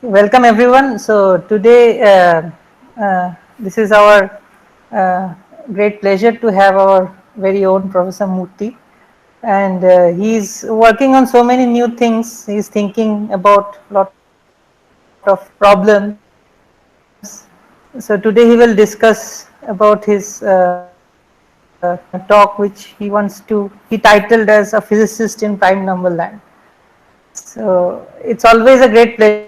Welcome everyone. So today, this is our great pleasure to have our very own Professor Murthy, and he's working on so many new things. He's thinking about a lot of problems. So today he will discuss about his talk, which he wants to. He titled as "A Physicist in Prime Number Land." So it's always a great pleasure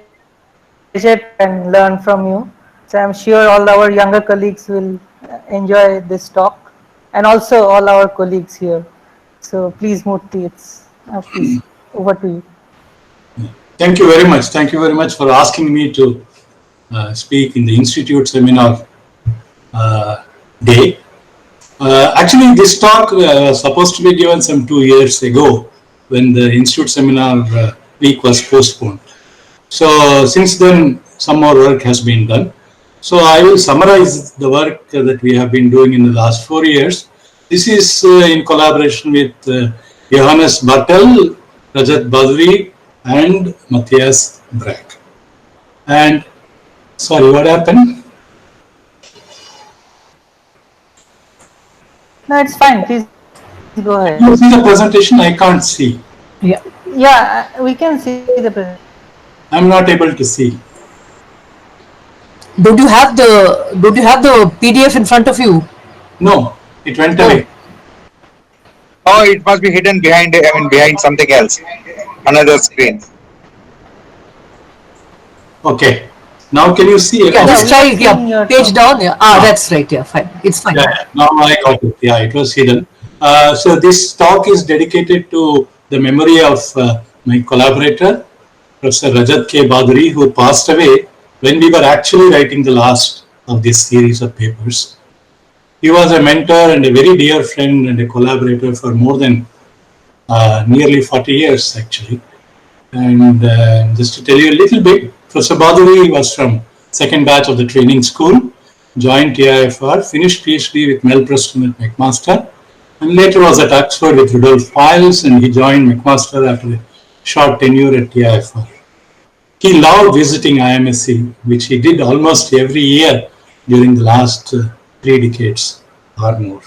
to have you and learn from you. So I'm sure all our younger colleagues will enjoy this talk, and also all our colleagues here. So please, Murthy, please over to you. Thank you very much. Thank you very much for asking me to speak in the Institute seminar day. Actually, this talk was supposed to be given some 2 years ago when the Institute seminar week was postponed. So since then, some more work has been done. So I will summarize the work that we have been doing in the last 4 years. This is in collaboration with Johannes Bartel, Rajat Badri, and Matthias Brack. And sorry, what happened? No, it's fine. Please go ahead. You see the presentation? I can't see. Yeah, we can see the presentation. I'm not able to see. Don't you have the PDF in front of you? No, it went away. Oh, it must be hidden behind something else, another screen. Okay. Now can you see it? Yeah, just try page down. Yeah. That's right. Yeah, fine. It's fine. Yeah, now I got it. Yeah, it was hidden. So this talk is dedicated to the memory of my collaborator, Professor Rajat K. Badri, who passed away when we were actually writing the last of this series of papers. He was a mentor and a very dear friend and a collaborator for more than nearly 40 years, actually. And just to tell you a little bit, Professor Badri was from second batch of the training school, joined TIFR, finished PhD with Mel Preston at McMaster, and later was at Oxford with Rudolf Files, and he joined McMaster after a short tenure at TIFR. He loved visiting IMSC, which he did almost every year during the last 3 decades or more.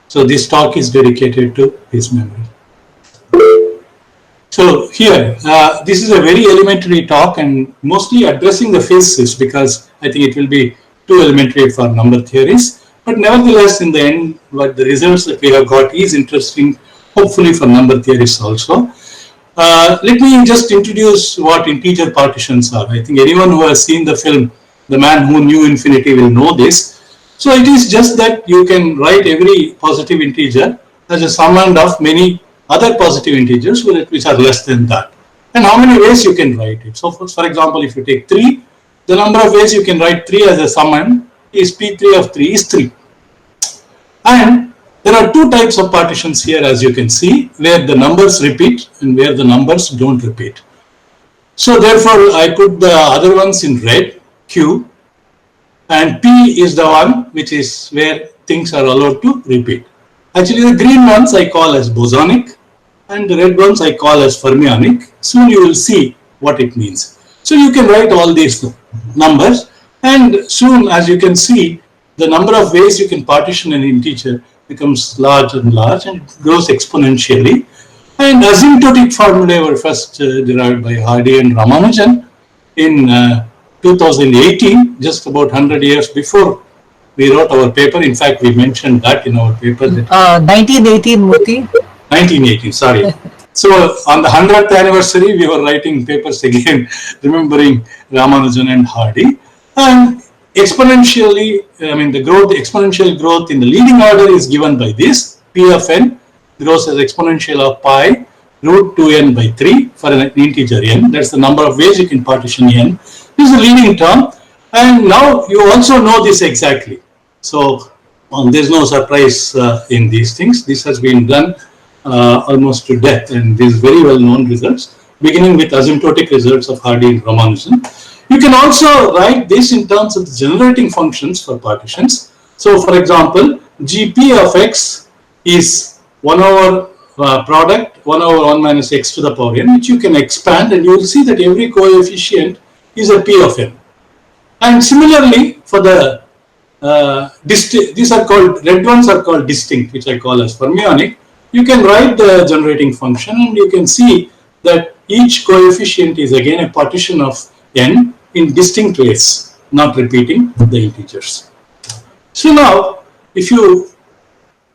So this talk is dedicated to his memory. So here, this is a very elementary talk and mostly addressing the physicists because I think it will be too elementary for number theories. But nevertheless, in the end, what the results that we have got is interesting, hopefully for number theorists also. Let me just introduce what integer partitions are. I think anyone who has seen the film, The Man Who Knew Infinity, will know this. So it is just that you can write every positive integer as a summand of many other positive integers which are less than that. And how many ways you can write it. So for example, if you take 3, the number of ways you can write 3 as a summand is P3 of 3 is 3. And there are 2 types of partitions here, as you can see, where the numbers repeat and where the numbers don't repeat. So therefore, I put the other ones in red, Q, and P is the one which is where things are allowed to repeat. Actually, the green ones I call as bosonic, and the red ones I call as fermionic. Soon you will see what it means. So you can write all these numbers, and soon, as you can see, the number of ways you can partition an integer becomes large and large, and it grows exponentially. And asymptotic formulae were first derived by Hardy and Ramanujan in 2018, just about 100 years before we wrote our paper. In fact, we mentioned that in our paper. 1918, Murthy. 1918, sorry. So on the 100th anniversary, we were writing papers again, remembering Ramanujan and Hardy. And exponentially, the exponential growth in the leading order is given by this. P of n grows as exponential of pi root 2n by 3 for an integer n. That's the number of ways you can partition n. This is the leading term. And now you also know this exactly. So there's no surprise in these things. This has been done almost to death, and these very well known results, beginning with asymptotic results of Hardy and Ramanujan. You can also write this in terms of the generating functions for partitions. So for example, Gp of x is 1 over product 1 over 1 minus x to the power n, which you can expand, and you will see that every coefficient is a P of n. And similarly, for the these are called, red ones are called distinct, which I call as fermionic. You can write the generating function and you can see that each coefficient is again a partition of n in distinct ways, not repeating the integers. So now, if you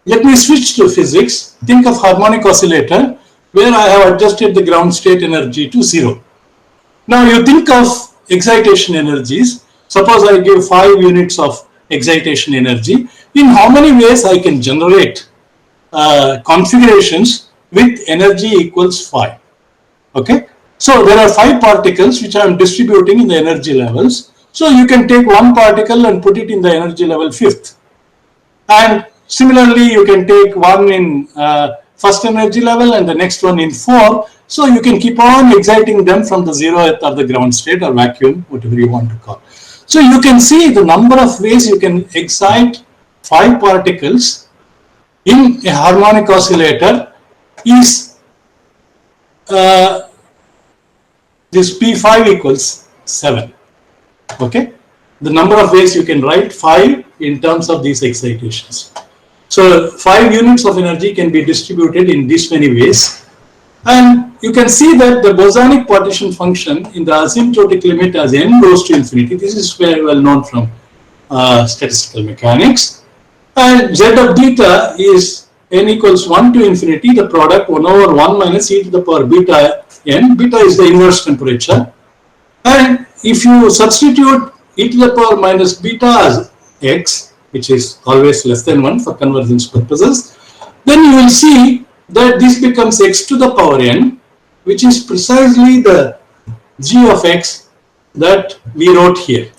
let me switch to physics, think of harmonic oscillator where I have adjusted the ground state energy to 0. Now you think of excitation energies. Suppose I give 5 units of excitation energy. In how many ways I can generate configurations with energy equals 5? Okay. So there are 5 particles which I am distributing in the energy levels. So you can take one particle and put it in the energy level 5th. And similarly, you can take one in first energy level and the next one in 4. So you can keep on exciting them from the 0th or the ground state or vacuum, whatever you want to call. So you can see the number of ways you can excite 5 particles in a harmonic oscillator is this P5 equals 7. Okay, the number of ways you can write 5 in terms of these excitations. So 5 units of energy can be distributed in this many ways, and you can see that the bosonic partition function in the asymptotic limit as n goes to infinity. This is very well known from statistical mechanics, and z of beta is n equals 1 to infinity, the product 1 over 1 minus e to the power beta n. Beta is the inverse temperature, and if you substitute e to the power minus beta as x, which is always less than 1 for convergence purposes, then you will see that this becomes x to the power n, which is precisely the g of x that we wrote here.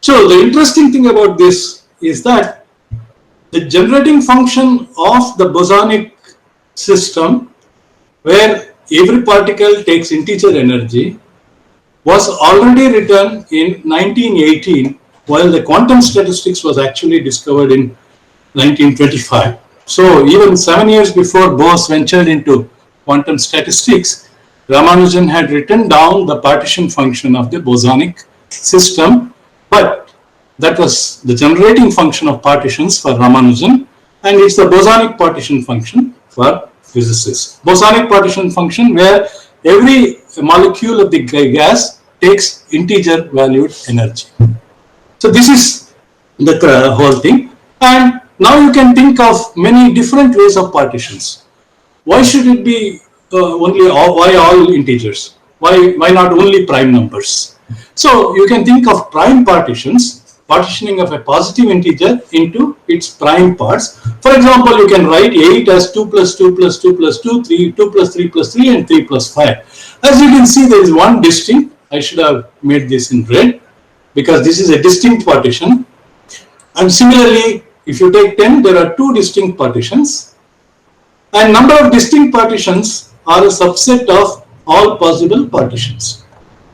So the interesting thing about this is that the generating function of the bosonic system, where every particle takes integer energy, was already written in 1918, while the quantum statistics was actually discovered in 1925. So even 7 years before Bose ventured into quantum statistics, Ramanujan had written down the partition function of the bosonic system, but that was the generating function of partitions for Ramanujan, and it's the bosonic partition function for physicists. Bosonic partition function where every molecule of the gas takes integer valued energy. So this is the whole thing, and now you can think of many different ways of partitions. Why should it be why all integers? Why not only prime numbers? So you can think of prime partitions, partitioning of a positive integer into its prime parts. For example, you can write 8 as 2 plus 2 plus 2 plus 2, 3, 2 plus 3 plus 3 and 3 plus 5. As you can see, there is one distinct. I should have made this in red because this is a distinct partition. And similarly, if you take 10, there are 2 distinct partitions. And number of distinct partitions are a subset of all possible partitions.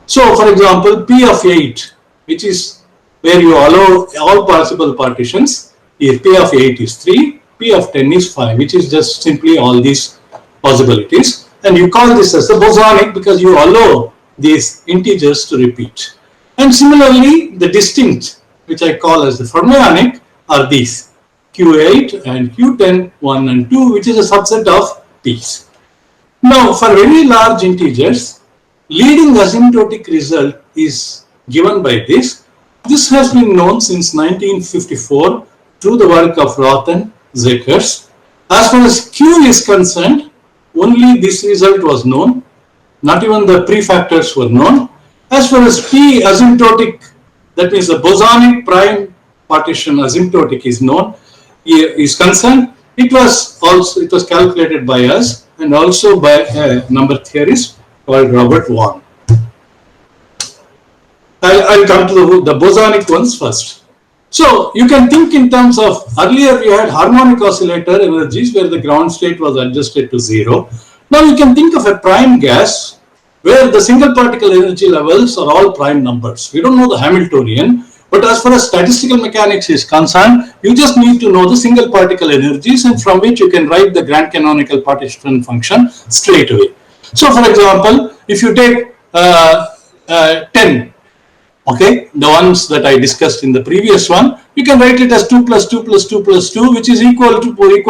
So, for example, P of 8, which is where you allow all possible partitions, if P of 8 is 3, P of 10 is 5, which is just simply all these possibilities. And you call this as the bosonic because you allow these integers to repeat. And similarly, the distinct, which I call as the fermionic, are these Q8 and Q10, 1 and 2, which is a subset of P's. Now, for very large integers, leading asymptotic result is given by this. This has been known since 1954 through the work of Roth and Zekers. As far as Q is concerned, only this result was known. Not even the prefactors were known. As far as P asymptotic, that means the bosonic prime partition asymptotic is known, is concerned, it was calculated by us and also by a number theorist called Robert Vaughan. I'll come to the bosonic ones first. So you can think in terms of, earlier we had harmonic oscillator energies where the ground state was adjusted to 0. Now you can think of a prime gas where the single particle energy levels are all prime numbers. We don't know the Hamiltonian, but as far as statistical mechanics is concerned, you just need to know the single particle energies, and from which you can write the grand canonical partition function straight away. So for example, if you take 10. Okay, the ones that I discussed in the previous one, you can write it as 2 plus 2 plus 2 plus 2, which is equal to putting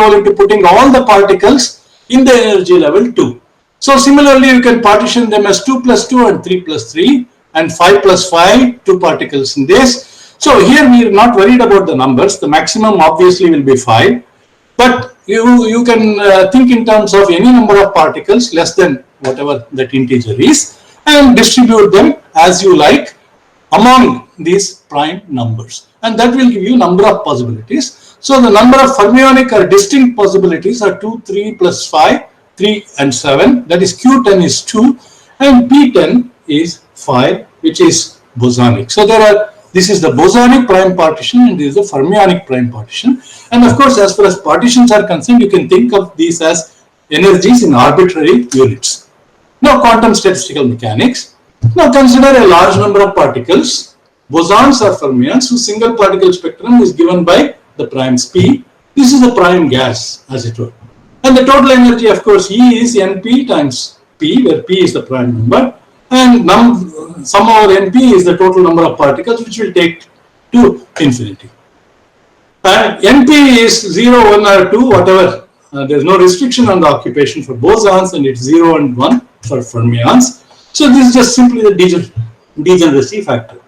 all the particles in the energy level 2. So similarly, you can partition them as 2 plus 2 and 3 plus 3 and 5 plus 5, 2 particles in this. So here we are not worried about the numbers. The maximum obviously will be 5, but you can think in terms of any number of particles less than whatever that integer is and distribute them as you like among these prime numbers, and that will give you number of possibilities. So the number of fermionic or distinct possibilities are 2, 3 plus 5, 3 and 7, that is Q10 is 2 and P10 is 5, which is bosonic. So this is the bosonic prime partition and this is the fermionic prime partition. And of course, as far as partitions are concerned, you can think of these as energies in arbitrary units. Now quantum statistical mechanics. Now consider a large number of particles, bosons or fermions, whose single particle spectrum is given by the primes P. This is the prime gas, as it were. And the total energy, of course, E is Np times P, where P is the prime number, and sum over Np is the total number of particles, which will take to infinity. And Np is 0, 1 or 2, whatever. There is no restriction on the occupation for bosons, and it's 0 and 1 for fermions. So this is just simply the degeneracy factor.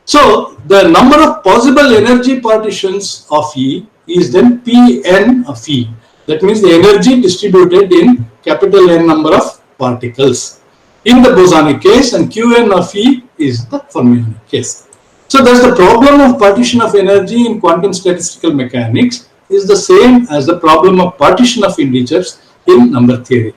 So the number of possible energy partitions of E is then Pn of E. That means the energy distributed in capital N number of particles in the bosonic case, and Qn of E is the fermionic case. So thus the problem of partition of energy in quantum statistical mechanics is the same as the problem of partition of integers in number theory.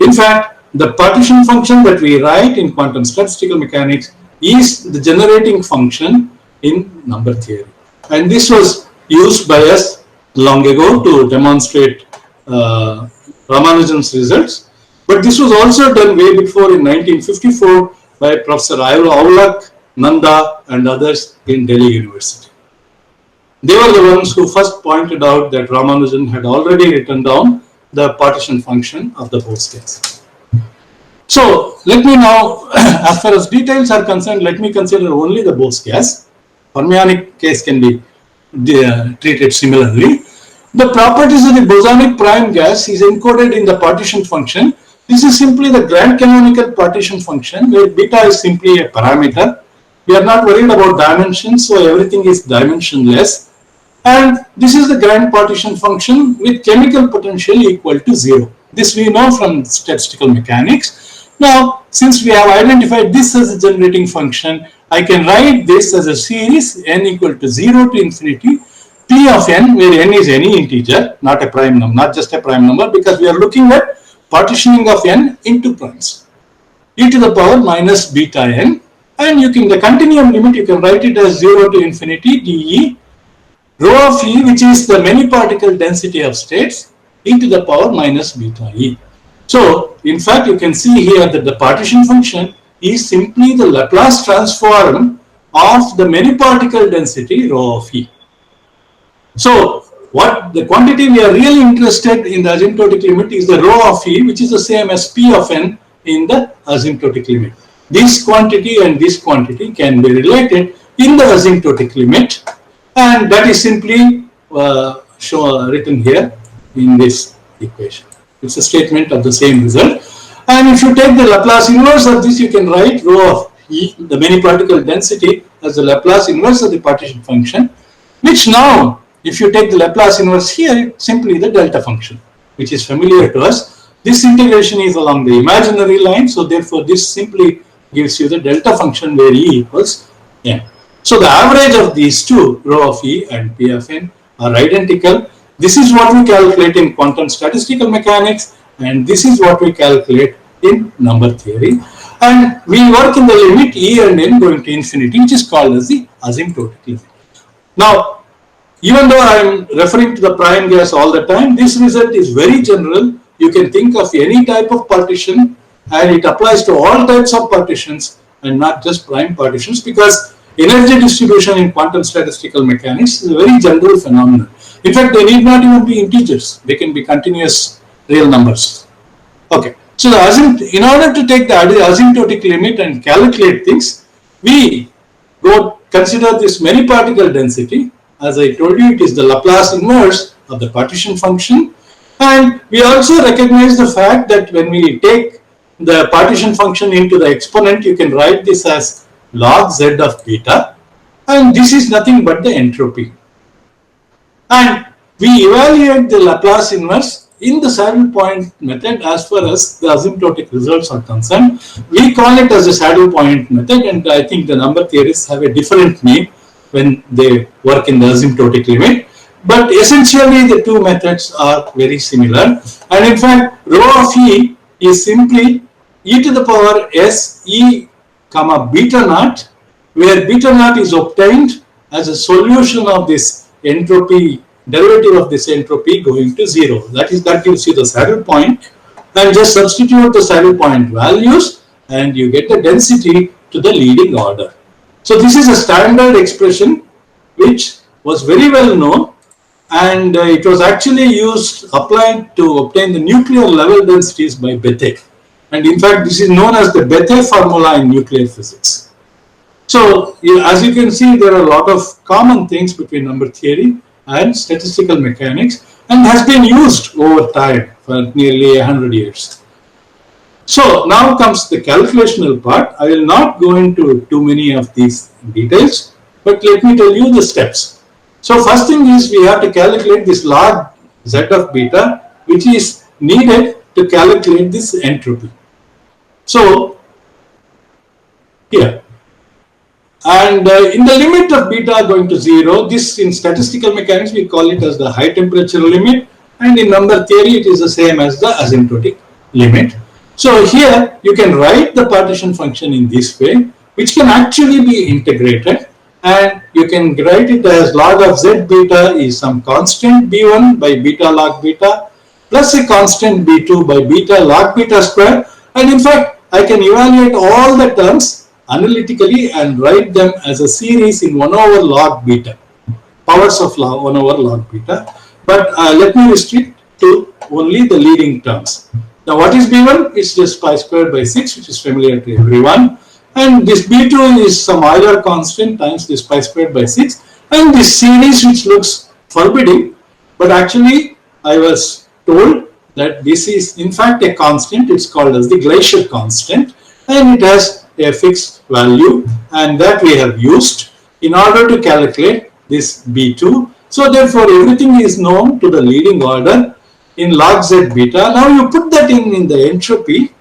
In fact, the partition function that we write in quantum statistical mechanics is the generating function in number theory. And this was used by us long ago to demonstrate Ramanujan's results. But this was also done way before in 1954 by Professor Aulak, Nanda and others in Delhi University. They were the ones who first pointed out that Ramanujan had already written down the partition function of the Bose case. So let me now, as far as details are concerned, let me consider only the Bose gas. Fermionic case can be treated similarly. The properties of the bosonic prime gas is encoded in the partition function. This is simply the grand canonical partition function, where beta is simply a parameter. We are not worried about dimensions, so everything is dimensionless. And this is the grand partition function with chemical potential equal to 0. This we know from statistical mechanics. Now, since we have identified this as a generating function, I can write this as a series n equal to 0 to infinity, P of n, where n is any integer, not a prime number, not just a prime number, because we are looking at partitioning of n into primes. E to the power minus beta n, and the continuum limit, you can write it as 0 to infinity dE, rho of E, which is the many particle density of states, e to the power minus beta E. So, in fact, you can see here that the partition function is simply the Laplace transform of the many particle density rho of E. So, what the quantity we are really interested in the asymptotic limit is the rho of E, which is the same as P of n in the asymptotic limit. This quantity and this quantity can be related in the asymptotic limit, and that is simply written here in this equation. It's a statement of the same result. And if you take the Laplace inverse of this, you can write rho of E, the many particle density, as the Laplace inverse of the partition function, which now, if you take the Laplace inverse here, it's simply the delta function, which is familiar to us. This integration is along the imaginary line, so therefore this simply gives you the delta function where E equals n. So the average of these two, rho of E and P of n, are identical. This is what we calculate in quantum statistical mechanics, and this is what we calculate in number theory. And we work in the limit E and n going to infinity, which is called as the asymptotic limit. Now, even though I am referring to the prime gas all the time, this result is very general. You can think of any type of partition, and it applies to all types of partitions and not just prime partitions, because energy distribution in quantum statistical mechanics is a very general phenomenon. In fact, they need not even be integers. They can be continuous real numbers. Okay. So in order to take the asymptotic limit and calculate things, we consider this many particle density. As I told you, it is the Laplace inverse of the partition function. And we also recognize the fact that when we take the partition function into the exponent, you can write this as log z of beta. And this is nothing but the entropy. And we evaluate the Laplace inverse in the saddle point method as far as the asymptotic results are concerned. We call it as a saddle point method, and I think the number theorists have a different name when they work in the asymptotic limit. But essentially the two methods are very similar. And in fact, rho of E is simply e to the power s e comma beta naught, where beta naught is obtained as a solution of this entropy, derivative of this entropy going to 0. That gives you the saddle point, and just substitute the saddle point values and you get the density to the leading order. So this is a standard expression which was very well known, and it was actually applied to obtain the nuclear level densities by Bethe. And in fact, this is known as the Bethe formula in nuclear physics. So as you can see, there are a lot of common things between number theory and statistical mechanics, and has been used over time for nearly 100 years. So now comes the calculational part. I will not go into too many of these details, but let me tell you the steps. So first thing is, we have to calculate this log z of beta, which is needed to calculate this entropy. So here, and in the limit of beta going to 0, this in statistical mechanics we call it as the high temperature limit, and in number theory it is the same as the asymptotic limit. So here you can write the partition function in this way, which can actually be integrated, and you can write it as log of z beta is some constant b1 by beta log beta plus a constant b2 by beta log beta square, and in fact I can evaluate all the terms analytically and write them as a series in 1 over log beta, powers of 1 over log beta. But let me restrict to only the leading terms. Now what is b1? It's just pi squared by 6, which is familiar to everyone. And this b2 is some Euler constant times this pi squared by 6. And this series, which looks forbidding, but actually I was told that this is in fact a constant. It's called as the Glaisher constant, and it has a fixed value, and that we have used in order to calculate this B2. So therefore everything is known to the leading order in log z beta. Now you put that in the entropy,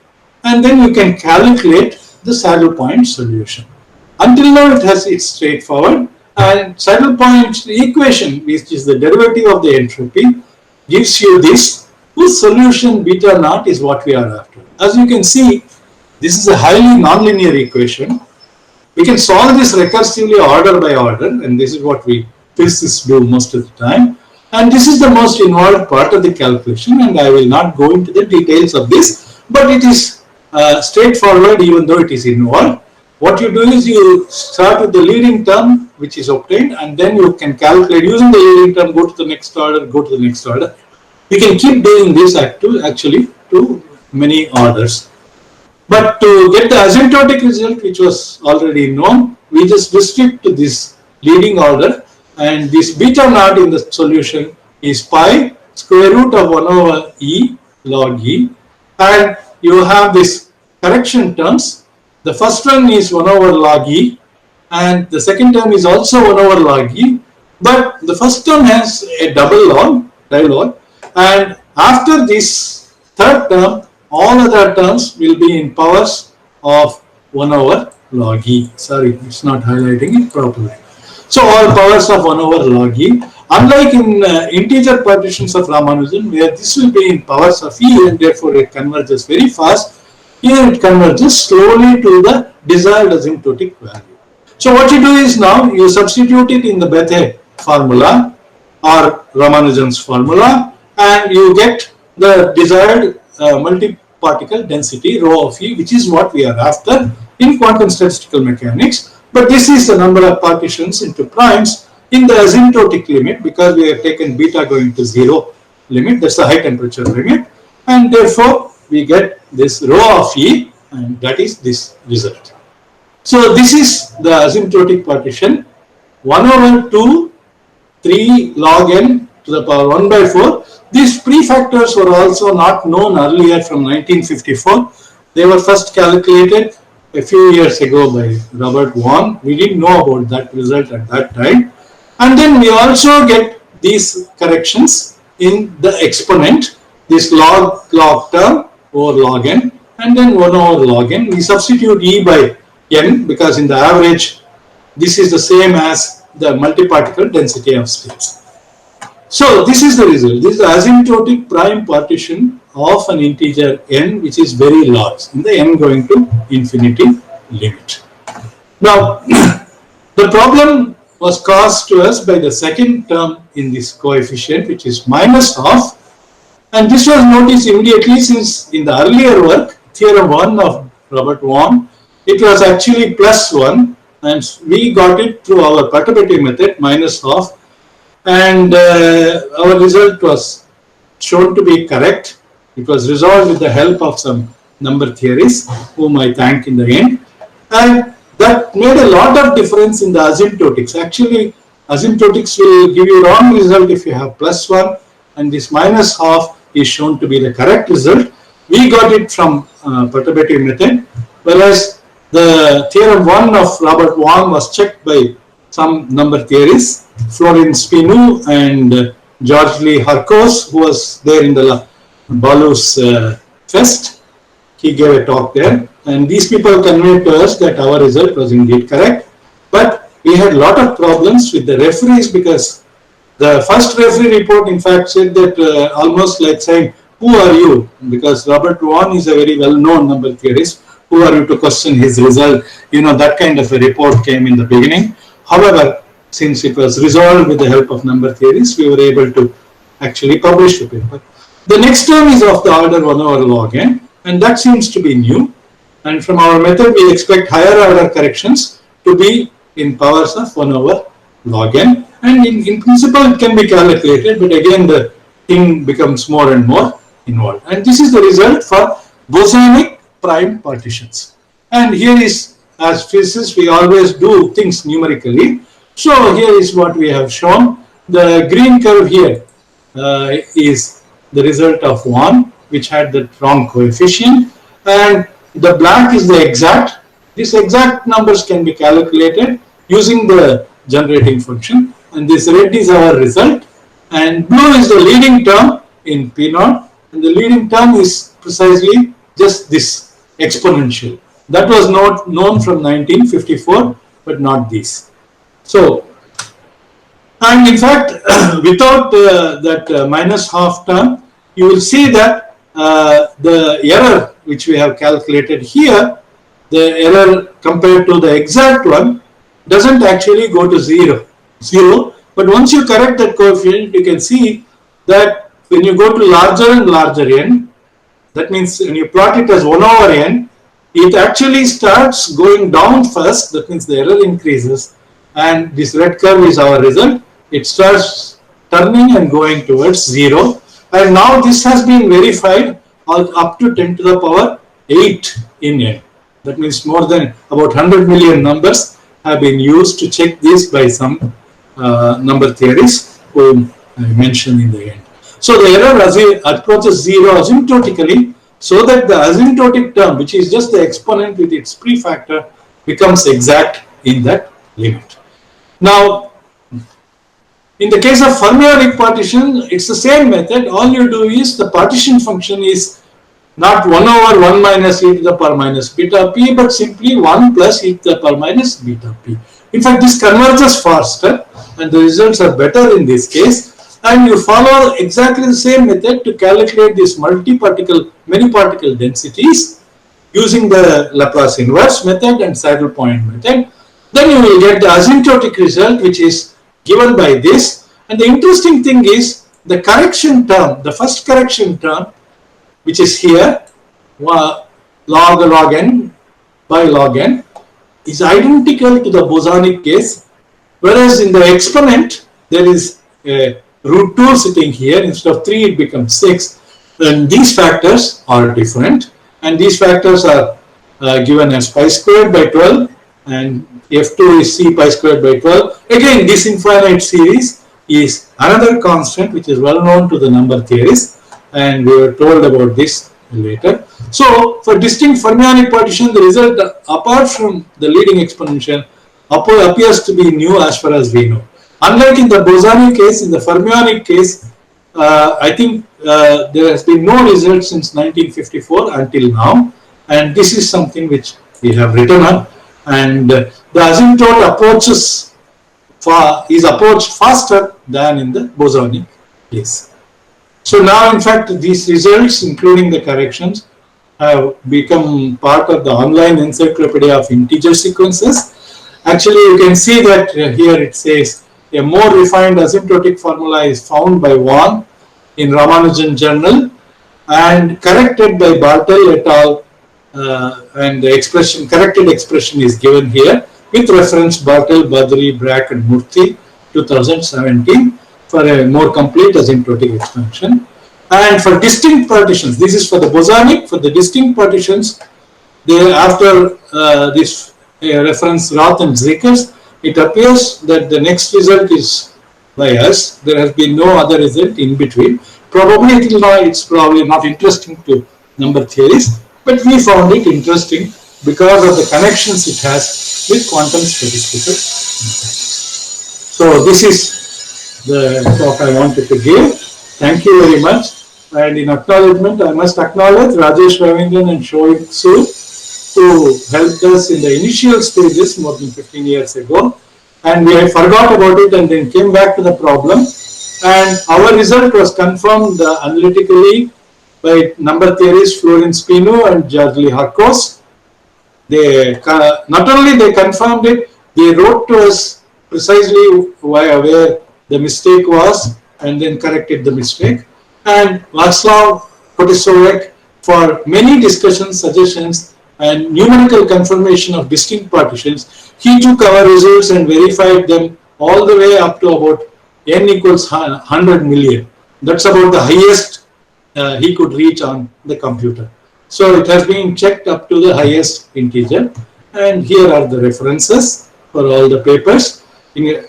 and then you can calculate the saddle point solution. Until now it's straightforward, and saddle point equation, which is the derivative of the entropy, gives you this, whose solution beta naught is what we are after. As you can see, this is a highly nonlinear equation. We can solve this recursively order by order, and this is what we physicists do most of the time. And this is the most involved part of the calculation, and I will not go into the details of this, but it is straightforward even though it is involved. What you do is you start with the leading term which is obtained, and then you can calculate using the leading term, go to the next order, go to the next order. We can keep doing this actually to many orders. But to get the asymptotic result, which was already known, we just restrict to this leading order, and this beta naught in the solution is pi square root of 1 over e log e, and you have this correction terms. The first one is 1 over log e, and the second term is also 1 over log e, but the first term has a double log, dilog, and after this third term, all other terms will be in powers of 1 over log e. Sorry, it's not highlighting it properly. So all powers of 1 over log e. Unlike in integer partitions of Ramanujan, where this will be in powers of e and therefore it converges very fast, here it converges slowly to the desired asymptotic value. So what you do is now you substitute it in the Bethe formula or Ramanujan's formula, and you get the desired multi-particle density rho of e, which is what we are after in quantum statistical mechanics. But this is the number of partitions into primes in the asymptotic limit, because we have taken beta going to 0 limit, that's the high temperature limit, and therefore we get this rho of E, and that is this result. So this is the asymptotic partition, 1 over 2, 3 log n to the power 1 by 4. These prefactors were also not known earlier from 1954. They were first calculated a few years ago by Robert Vaughan. We didn't know about that result at that time. And then we also get these corrections in the exponent, this log term over log n, and then 1 over log n. We substitute E by n because in the average, this is the same as the multiparticle density of states. So this is the result. This is the asymptotic prime partition of an integer n, which is very large in the n going to infinity limit. Now, the problem was caused to us by the second term in this coefficient, which is minus half, and this was noticed immediately since in the earlier work, theorem 1 of Robert Vaughan, it was actually plus 1, and we got it through our perturbative method, minus half, and our result was shown to be correct. It was resolved with the help of some number theories, whom I thank in the end, and that made a lot of difference in the asymptotics. Actually, asymptotics will give you wrong result if you have plus 1, and this minus half is shown to be the correct result. We got it from perturbative method, whereas the theorem 1 of Robert Vaughan was checked by some number theories, Florin Spinu and George Lee Harkos, who was there in the Balus fest. He gave a talk there, and these people conveyed to us that our result was indeed correct. But we had a lot of problems with the referees, because the first referee report in fact said that almost like saying, who are you? Because Robert Vaughan is a very well-known number theorist. Who are you to question his result? You know, that kind of a report came in the beginning. However, since it was resolved with the help of number theories, we were able to actually publish the paper. The next term is of the order 1 over log n, and that seems to be new. And from our method, we expect higher order corrections to be in powers of 1 over log n. And in principle, it can be calculated, but again, the thing becomes more and more involved. And this is the result for bosonic prime partitions. And here is, as physicists, we always do things numerically. So here is what we have shown. The green curve here is the result of 1, which had the wrong coefficient, and the black is the exact. These exact numbers can be calculated using the generating function, and this red is our result, and blue is the leading term in P0, and the leading term is precisely just this exponential. That was not known from 1954, but not this. So, and in fact, without that minus half term, you will see that the error which we have calculated here, the error compared to the exact one, doesn't actually go to zero. But once you correct that coefficient, you can see that when you go to larger and larger n, that means when you plot it as 1 over n, it actually starts going down first. That means the error increases, and this red curve is our result. It starts turning and going towards 0, and now this has been verified up to 10 to the power 8 in n. That means more than about 100 million numbers have been used to check this by some number theories whom I mentioned in the end. So the error approaches 0 asymptotically, so that the asymptotic term, which is just the exponent with its prefactor, becomes exact in that limit. Now, in the case of fermionic partition, it's the same method. All you do is the partition function is not 1 over 1 minus e to the power minus beta p, but simply 1 plus e to the power minus beta p. In fact, this converges faster, and the results are better in this case. And you follow exactly the same method to calculate these many particle densities using the Laplace inverse method and saddle point method. Then you will get the asymptotic result, which is given by this. And the interesting thing is the correction term, the first correction term, which is here, log n by log n, is identical to the bosonic case, whereas in the exponent there is a root 2 sitting here. Instead of 3, it becomes 6. then these factors are different, and these factors are given as pi squared by 12, and F2 is C pi squared by 12. Again, this infinite series is another constant which is well known to the number theorists, and we were told about this later. So, for distinct fermionic partition, the result apart from the leading exponential appears to be new as far as we know. Unlike in the bosonic case, in the fermionic case, I think there has been no result since 1954 until now, and this is something which we have written up, and the asymptote approaches is approached faster than in the bosonic case. So now, in fact, these results, including the corrections, have become part of the online encyclopedia of integer sequences. Actually, you can see that here it says a more refined asymptotic formula is found by Wang in Ramanujan Journal and corrected by Bartel et al. And the corrected expression is given here with reference Bartel, Badri, Brack and Murthy 2017 for a more complete asymptotic expansion. And for distinct partitions, this is for the bosonic, for the distinct partitions, after this reference Roth and Zekers, it appears that the next result is by us. There has been no other result in between. Probably it's probably not interesting to number theories, but we found it interesting because of the connections it has with quantum statistical mechanics. So this is the talk I wanted to give. Thank you very much. And in acknowledgement, I must acknowledge Rajesh Ravindran and Shoaib Sood, who helped us in the initial stages more than 15 years ago. And we forgot about it and then came back to the problem. And our result was confirmed analytically by number theorists Florin Spinu and George Harkos. They not only they confirmed it, they wrote to us precisely where the mistake was and then corrected the mistake. And Václav Kotisovek, for many discussions, suggestions, and numerical confirmation of distinct partitions, he took our results and verified them all the way up to about n equals 100 million. That's about the highest he could reach on the computer. So it has been checked up to the highest integer, and here are the references for all the papers in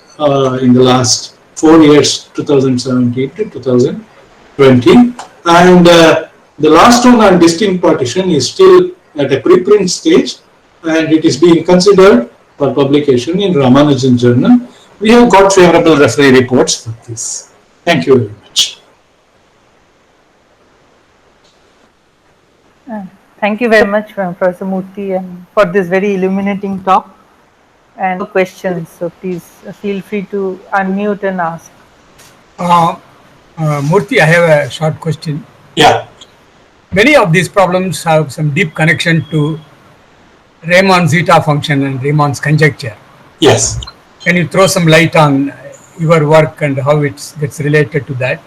the last 4 years, 2017 to 2020, and the last one on distinct partition is still at a preprint stage, and it is being considered for publication in Ramanujan Journal. We have got favorable referee reports for this. Thank you very much. Thank you very much, Professor Murthy, and for this very illuminating talk. And questions, so please feel free to unmute and ask. Murthy, I have a short question. Yeah. Many of these problems have some deep connection to Riemann zeta function and Riemann's conjecture. Yes. Can you throw some light on your work and how it gets related to that?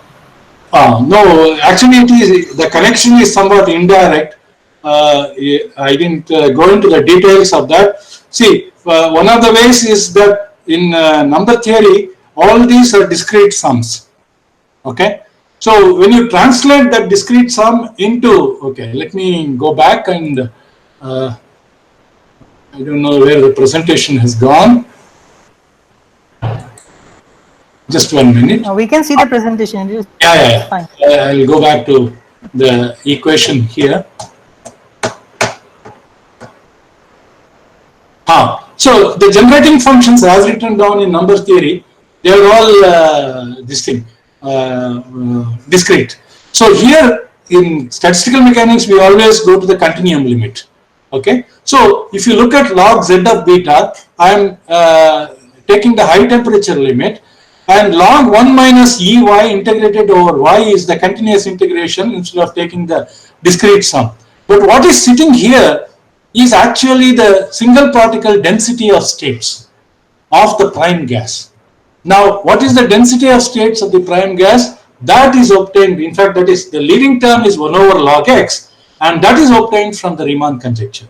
No, actually it is, the connection is somewhat indirect. I didn't go into the details of that. See, one of the ways is that in number theory, all these are discrete sums. Okay. So when you translate that discrete sum into, okay, let me go back and I don't know where the presentation has gone. Just 1 minute. We can see the presentation. Yeah. Fine. I'll go back to the equation here. So the generating functions as written down in number theory, they are all discrete. So here in statistical mechanics, we always go to the continuum limit. Okay. So if you look at log z of beta, I am taking the high temperature limit, and log 1 minus Ey integrated over y is the continuous integration instead of taking the discrete sum. But what is sitting here is actually the single particle density of states of the prime gas. Now, what is the density of states of the prime gas? That is obtained, in fact, that is the leading term is 1 over log x, and that is obtained from the Riemann conjecture.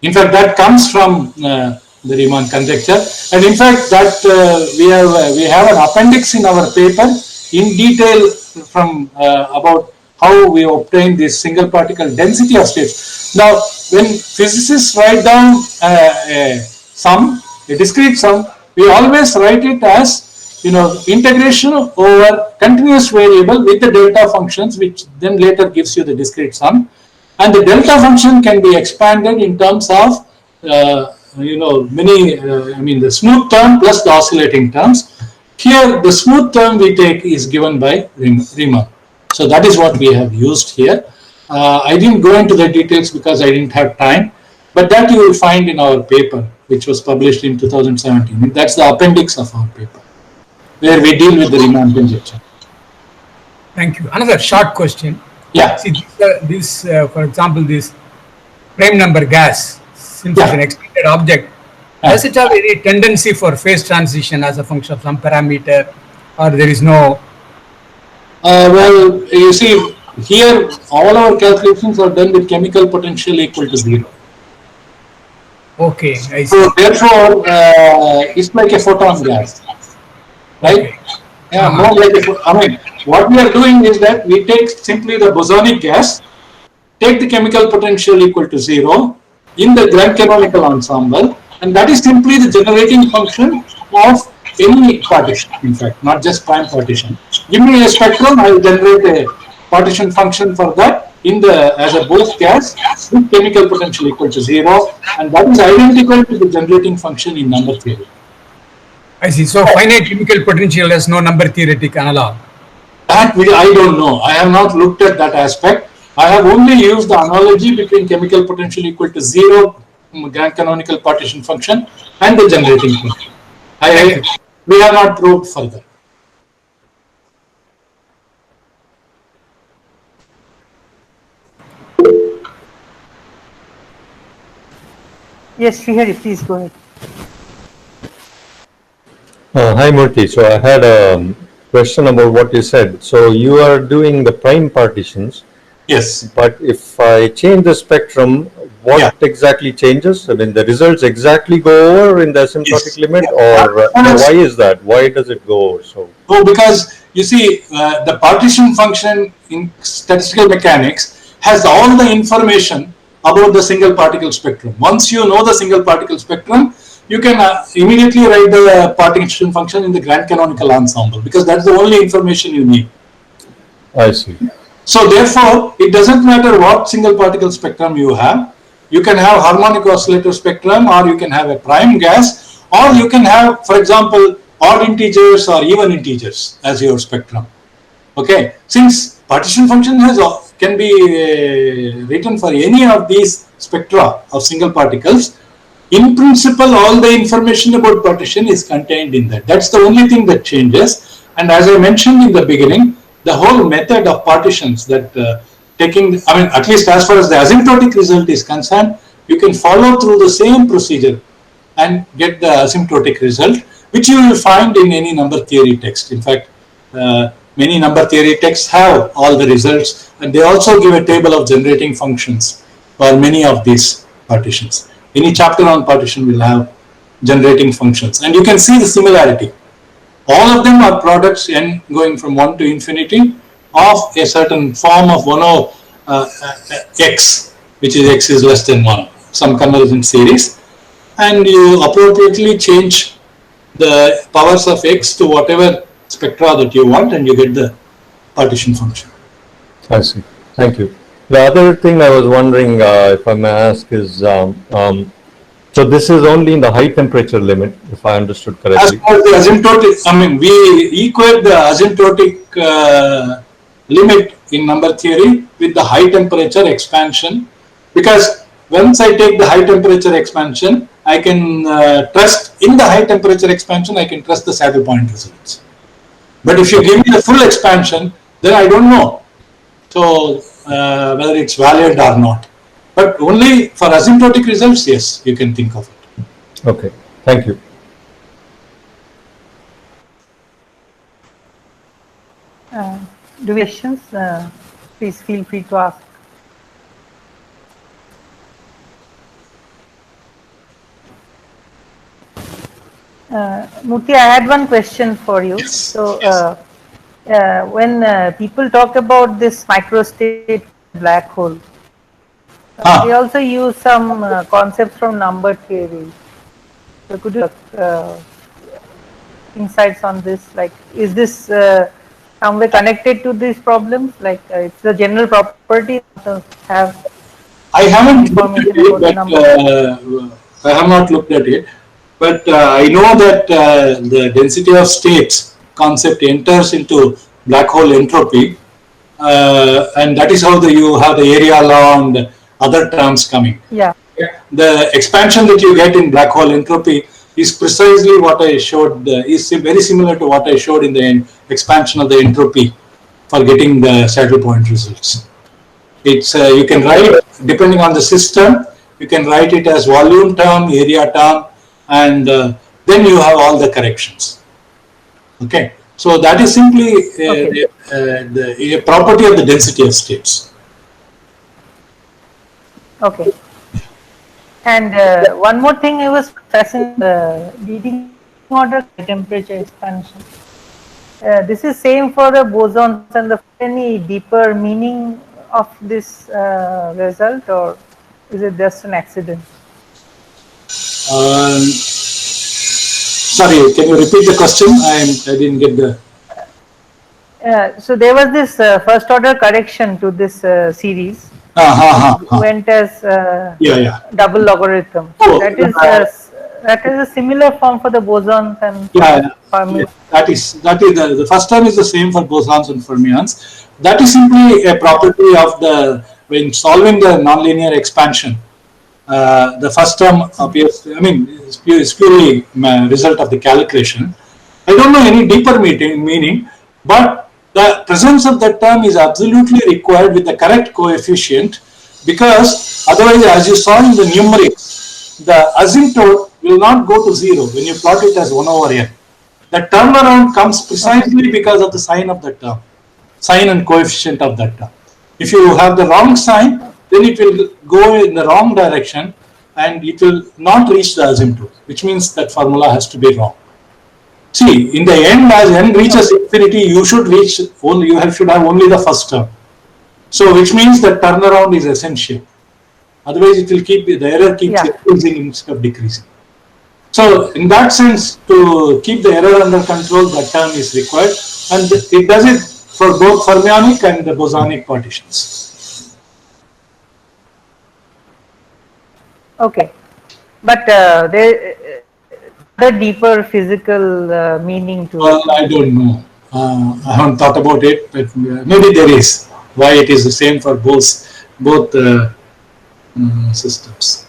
In fact, that comes from the Riemann conjecture, and in fact that we have an appendix in our paper in detail from about how we obtain this single particle density of states. Now, when physicists write down a discrete sum, we always write it as integration over continuous variable with the delta functions, which then later gives you the discrete sum. And the delta function can be expanded in terms of the smooth term plus the oscillating terms. Here, the smooth term we take is given by Riemann. So that is what we have used here. I didn't go into the details because I didn't have time, but that you will find in our paper, which was published in 2017. That's the appendix of our paper, where we deal with the Riemann conjecture. Thank you. Another short question. Yeah. See, this for example, this prime number gas, since it's an extended object, does it have any tendency for phase transition as a function of some parameter, or there is no? Well, you see, here all our calculations are done with chemical potential equal to 0. Okay, I see. So therefore, it's like a photon gas, right? Okay. Yeah, more like what we are doing is that we take simply the bosonic gas, take the chemical potential equal to 0 in the grand canonical ensemble, and that is simply the generating function of any partition, in fact, not just prime partition. Give me a spectrum, I will generate a partition function for that as a Bose gas with chemical potential equal to 0, and that is identical to the generating function in number theory. I see. So finite chemical potential has no number theoretic analog. That I don't know. I have not looked at that aspect. I have only used the analogy between chemical potential equal to 0 grand canonical partition function and the generating function. We have not probed further. Yes, Srihari, please go ahead. Hi Murthy, so I had a question about what you said. So you are doing the prime partitions. Yes. But if I change the spectrum, what exactly changes? I mean, the results exactly go over in the asymptotic limit, or why is that? Why does it go over? So, because you see, the partition function in statistical mechanics has all the information about the single particle spectrum. Once you know the single particle spectrum, you can immediately write the partition function in the grand canonical ensemble, because that's the only information you need. I see. So therefore, it doesn't matter what single particle spectrum you have. You can have harmonic oscillator spectrum, or you can have a prime gas, or you can have, for example, odd integers or even integers as your spectrum. Okay, since partition function can be written for any of these spectra of single particles, in principle, all the information about partition is contained in that. That's the only thing that changes. And as I mentioned in the beginning, the whole method of partitions that at least as far as the asymptotic result is concerned, you can follow through the same procedure and get the asymptotic result, which you will find in any number theory text. In fact, many number theory texts have all the results, and they also give a table of generating functions for many of these partitions. Any chapter on partition will have generating functions, and you can see the similarity. All of them are products n going from 1 to infinity of a certain form of 1 over x, which is x is less than 1, some convergent series, and you appropriately change the powers of x to whatever spectra that you want, and you get the partition function. I see. Thank you. The other thing I was wondering, if I may ask, is so this is only in the high temperature limit, if I understood correctly. As for the asymptotic, we equate the asymptotic limit in number theory with the high temperature expansion, because once I take the high temperature expansion, I can trust in the high temperature expansion, I can trust the saddle point results. But if you give me the full expansion, then I don't know. So whether it's valid or not. But only for asymptotic results, yes, you can think of it. Okay, thank you. Do we have questions? Please feel free to ask. Murthy, I had one question for you. So, when people talk about this microstate black hole, they Ah, also use some concepts from number theory. So could you insights on this? Like, is this somewhere connected to these problems? Like, it's a general property to have I haven't looked at information it, about the but number. I have not looked at it. But I know that the density of states concept enters into black hole entropy, and that is how you have the area law and other terms coming. Yeah. The expansion that you get in black hole entropy is precisely what I showed, is very similar to what I showed in the expansion of the entropy for getting the saddle point results. It's you can write, depending on the system, you can write it as volume term, area term, and then you have all the corrections. Okay, so that is simply a property of the density of states. Okay. And one more thing I was fascinated, leading order temperature expansion. This is same for the bosons, and the any deeper meaning of this result, or is it just an accident? Sorry, can you repeat the question? I didn't get the. So there was this first order correction to this series. Went as double logarithm. Oh, that is a similar form for the bosons and fermions. That is the first term is the same for bosons and fermions. That is simply a property of the when solving the nonlinear expansion. The first term appears. I mean, it's purely result of the calculation. I don't know any deeper meaning, but the presence of that term is absolutely required with the correct coefficient, because otherwise, as you saw in the numerics, the asymptote will not go to 0 when you plot it as 1 over n. The turnaround comes precisely because of the sign of that term, sign and coefficient of that term. If you have the wrong sign, then it will go in the wrong direction and it will not reach the asymptote, which means that formula has to be wrong. See, in the end, as n reaches infinity, you should should have only the first term. So, which means that turnaround is essential. Otherwise, the error keeps increasing instead of decreasing. So, in that sense, to keep the error under control, that term is required, and it does it for both fermionic and the bosonic partitions. Okay, but the deeper physical meaning to it. I don't know. I haven't thought about it, but maybe there is. Why it is the same for both systems.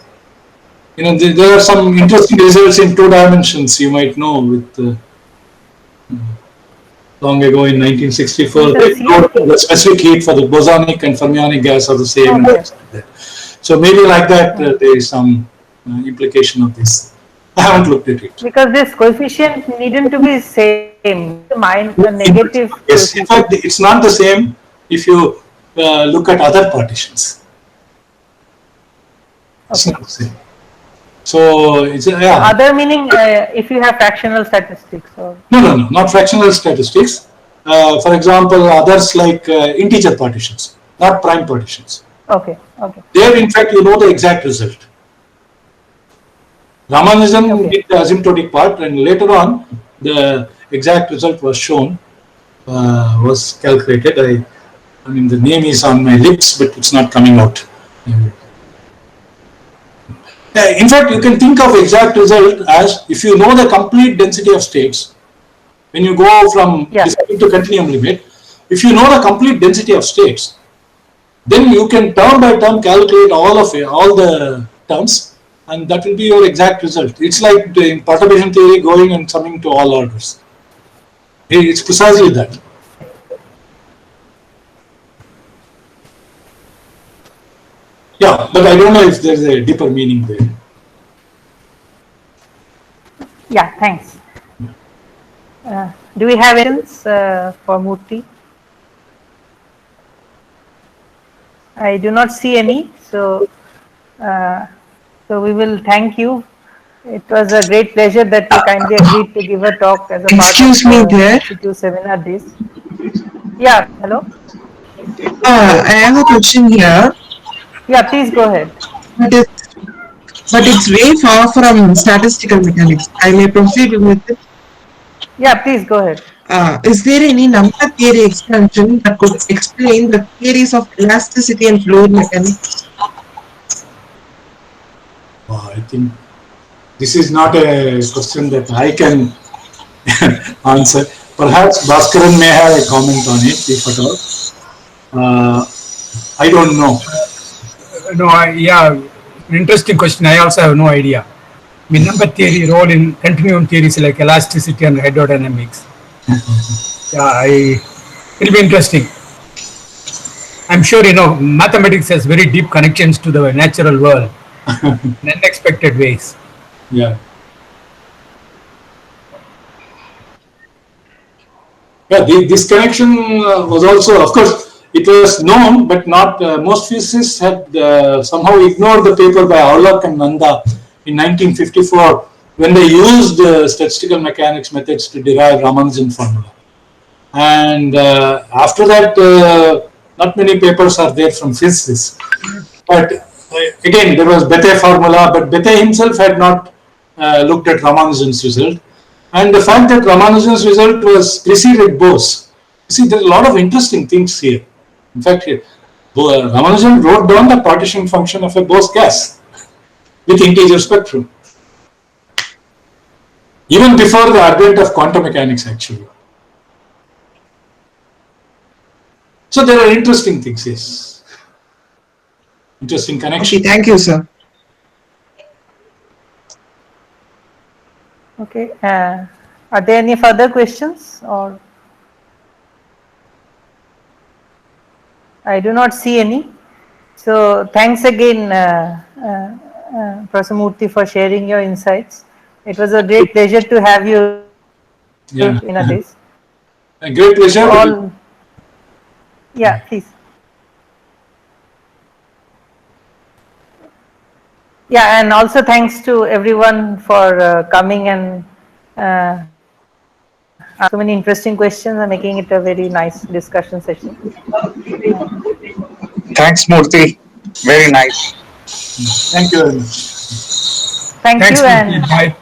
You know, there are some interesting results in 2 dimensions. You might know with long ago in 1964, the specific heat for the bosonic and fermionic gas are the same. So maybe like that, there is some implication of this. I haven't looked at it. Because this coefficient needn't to be same, negative. Yes, in fact, it's not the same if you look at other partitions. It's not the same. So it's other meaning if you have fractional statistics or no, not fractional statistics. For example, others like integer partitions, not prime partitions. Okay. There, in fact, you know the exact result. Ramanujan did the asymptotic part, and later on, the exact result was shown, was calculated. I mean, the name is on my lips, but it's not coming out. In fact, you can think of exact result as if you know the complete density of states. When you go from discrete to continuum limit, if you know the complete density of states, then you can term by term calculate all the terms, and that will be your exact result. It's like in perturbation theory going and summing to all orders. It's precisely that. Yeah, but I don't know if there's a deeper meaning there. Yeah, thanks. Do we have questions for Murthy? I do not see any, so we will thank you. It was a great pleasure that you kindly agreed to give a talk as a part of Excuse me there. Institute Seminar Days. Yeah, hello. I have a question here, Yeah, please go ahead. but it's way far from statistical mechanics. I may proceed with it. Yeah, please go ahead. Is there any number theory expansion that could explain the theories of elasticity and fluid mechanics? I think this is not a question that I can answer. Perhaps Bhaskaran may have a comment on it, if at all. I don't know. No, yeah, interesting question. I also have no idea. I mean, number theory role in continuum theories like elasticity and hydrodynamics. It'll be interesting. I'm sure, mathematics has very deep connections to the natural world in unexpected ways. Yeah. Yeah, this connection was also, of course, it was known, but not most physicists had somehow ignored the paper by Aulak and Nanda in 1954 when they used statistical mechanics methods to derive Ramanujan formula. And after that, not many papers are there from physicists. But again, there was Bethe formula, but Bethe himself had not looked at Ramanujan's result. And the fact that Ramanujan's result was preceded Bose. You see, there are a lot of interesting things here. In fact, Ramanujan wrote down the partition function of a Bose gas with integer spectrum. Even before the advent of quantum mechanics, actually. So there are interesting things, yes. Interesting connection. Okay, thank you, sir. Okay. Are there any further questions, or? I do not see any. So thanks again, Professor Murthy, for sharing your insights. It was a great pleasure to have you in a days. A great pleasure. All, yeah, please. Yeah, and also thanks to everyone for coming and so many interesting questions and making it a very nice discussion session. Thanks, Murthy. Very nice. Thank you very much. Thank Thanks, you, Murthy. and Bye.